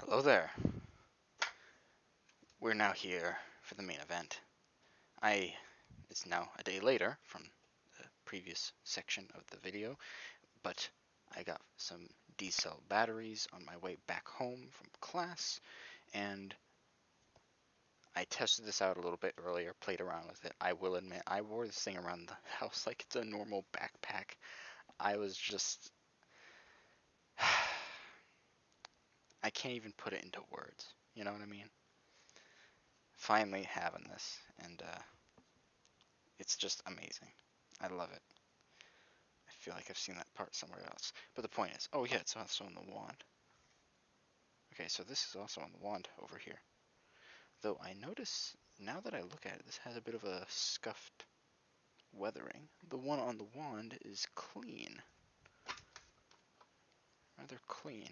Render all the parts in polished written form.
Hello there. We're now here for the main event. It's now a day later from the previous section of the video, but I got some D-cell batteries on my way back home from class, and I tested this out a little bit earlier, played around with it. I will admit, I wore this thing around the house like it's a normal backpack. I was just... I can't even put it into words, you know what I mean? Finally having this, and it's just amazing. I love it. I feel like I've seen that part somewhere else. But the point is, oh yeah, it's also on the wand. Okay, so this is also on the wand over here. Though I notice, now that I look at it, this has a bit of a scuffed weathering. The one on the wand is clean. Rather clean.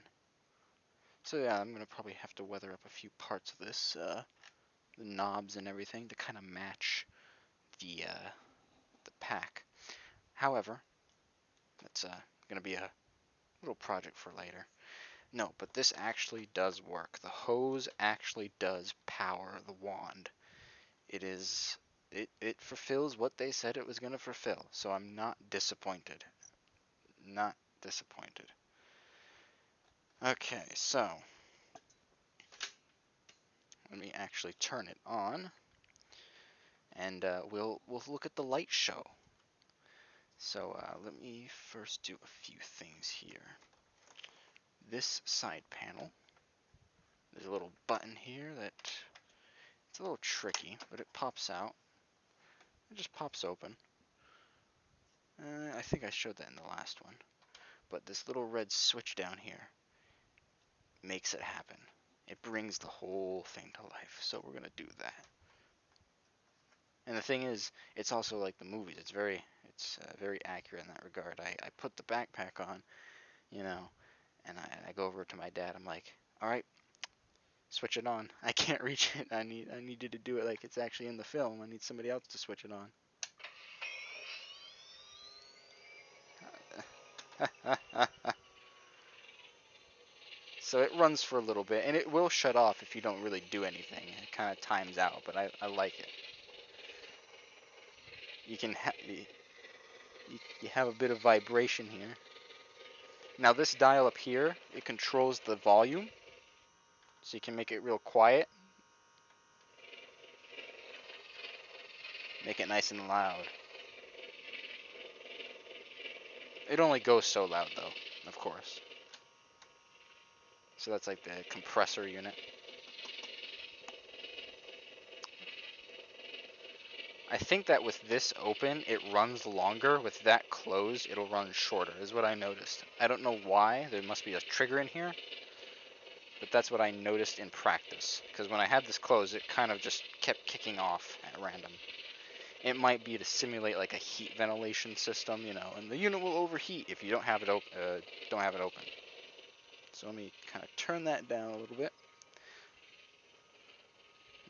So yeah, I'm gonna probably have to weather up a few parts of this, the knobs and everything, to kind of match the pack. However, that's gonna be a little project for later. No, but this actually does work. The hose actually does power the wand. It fulfills what they said it was going to fulfill. So I'm not disappointed. Not disappointed. Okay, so let me actually turn it on, and we'll look at the light show. So let me first do a few things here. This side panel, there's a little button here that it's a little tricky, but it pops out. It just pops open. I think I showed that in the last one. But this little red switch down here makes it happen. It brings the whole thing to life. So we're going to do that. And the thing is, it's also like the movies. It's very accurate in that regard. I put the backpack on, you know, and I go over to my dad. I'm like, all right, switch it on. I can't reach it. I need you to do it like it's actually in the film. I need somebody else to switch it on. So it runs for a little bit, and it will shut off if you don't really do anything. It kind of times out, but I like it. You can you have a bit of vibration here. Now this dial up here, it controls the volume, so you can make it real quiet, make it nice and loud. It only goes so loud though, of course. So that's like the compressor unit. I think that with this open, it runs longer. With that closed, it'll run shorter, is what I noticed. I don't know why. There must be a trigger in here. But that's what I noticed in practice. Because when I had this closed, it kind of just kept kicking off at random. It might be to simulate like a heat ventilation system, you know, and the unit will overheat if you don't have it open. So let me kind of turn that down a little bit.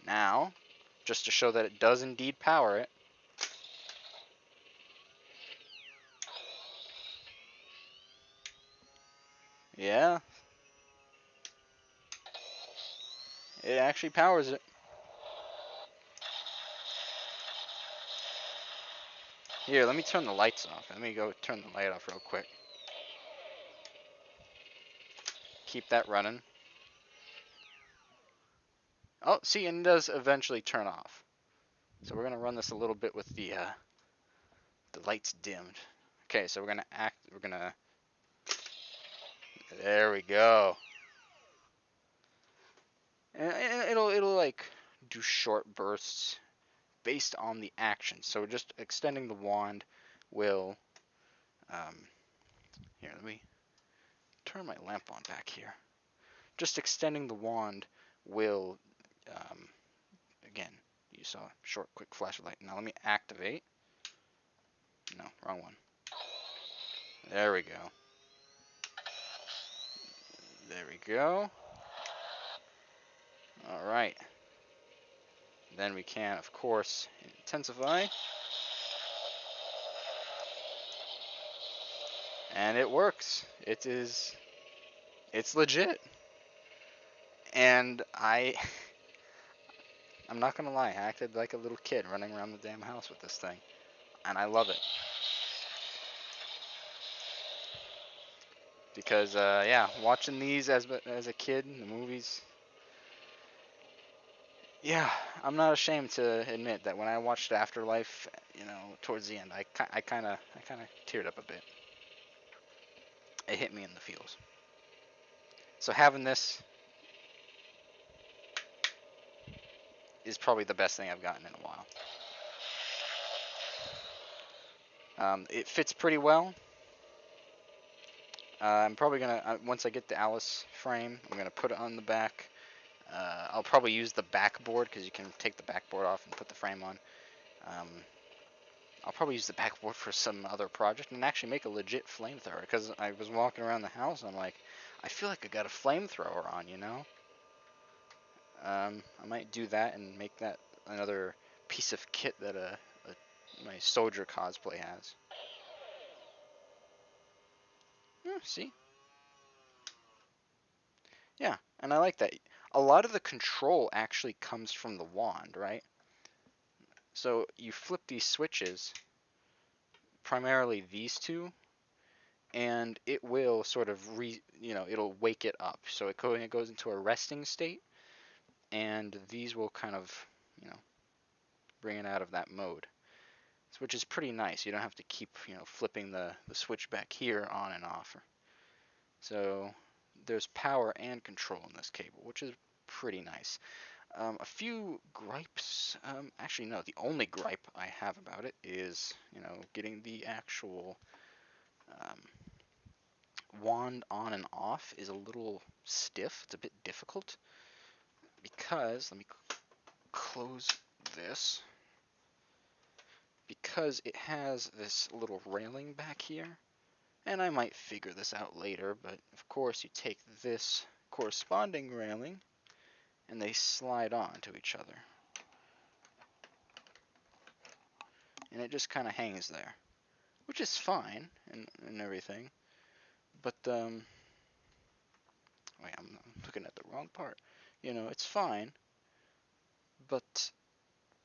Now, just to show that it does indeed power it, yeah, it actually powers it. Here, let me turn the lights off. Let me go turn the light off real quick. Keep that running. Oh, see, and it does eventually turn off. So we're gonna run this a little bit with the lights dimmed. Okay, so there we go. And it'll like do short bursts based on the action. So just extending the wand will, here, let me turn my lamp on back here. Just extending the wand will, again, you saw a short, quick flash of light. Now let me activate. No, wrong one. There we go. There we go. All right. Then we can, of course, intensify. And it works. It's legit. And I'm not gonna lie, I acted like a little kid running around the damn house with this thing, and I love it because yeah, watching these as a kid in the movies, yeah, I'm not ashamed to admit that when I watched Afterlife, towards the end, I kind of teared up a bit. It hit me in the feels. So having this is probably the best thing I've gotten in a while. It fits pretty well. I'm probably gonna once I get the Alice frame, I'm gonna put it on the back. I'll probably use the backboard because you can take the backboard off and put the frame on. Um, I'll probably use the backboard for some other project and actually make a legit flamethrower because I was walking around the house and I'm like, I feel like I got a flamethrower on. I might do that and make that another piece of kit that my soldier cosplay has. Yeah, see? Yeah, and I like that. A lot of the control actually comes from the wand, right? So you flip these switches, primarily these two, and it will sort of it'll wake it up. So it goes into a resting state, and these will kind of, you know, bring it out of that mode. Which is pretty nice. You don't have to keep, flipping the switch back here on and off. So there's power and control in this cable, which is pretty nice. A few gripes. Actually, no. The only gripe I have about it is, getting the actual um, wand on and off is a little stiff. It's a bit difficult because let me close this. Because it has this little railing back here, and I might figure this out later, but of course you take this corresponding railing and they slide on to each other. And it just kind of hangs there, which is fine and everything. But wait, I'm looking at the wrong part. It's fine, but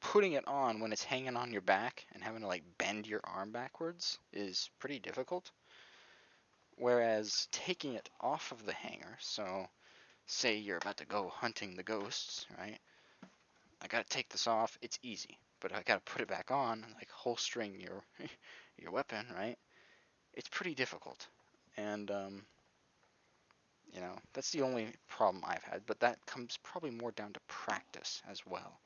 putting it on when it's hanging on your back and having to like bend your arm backwards is pretty difficult. Whereas taking it off of the hanger, so say you're about to go hunting the ghosts, right? I gotta take this off. It's easy, but I gotta put it back on, like holstering your your weapon, right? It's pretty difficult, and that's the only problem I've had. But that comes probably more down to practice as well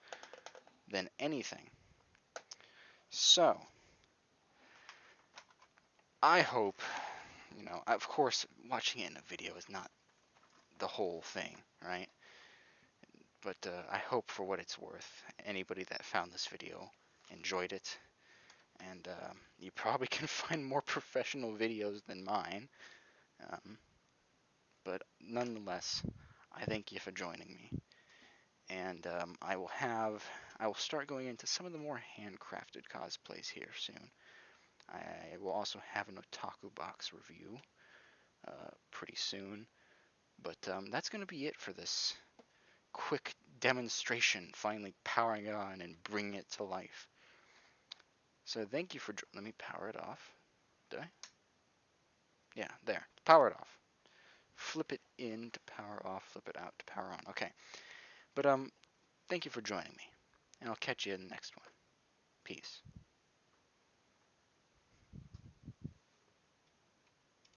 than anything. So I hope, of course, watching it in a video is not the whole thing, right? But I hope for what it's worth, anybody that found this video enjoyed it. And you probably can find more professional videos than mine. Um, but nonetheless, I thank you for joining me. And I will start going into some of the more handcrafted cosplays here soon. I will also have an otaku box review pretty soon. But that's going to be it for this quick demonstration, finally powering it on and bringing it to life. So thank you for. Let me power it off. Did I? Yeah, there. Power it off. Flip it in to power off. Flip it out to power on. Okay. But thank you for joining me, and I'll catch you in the next one. Peace.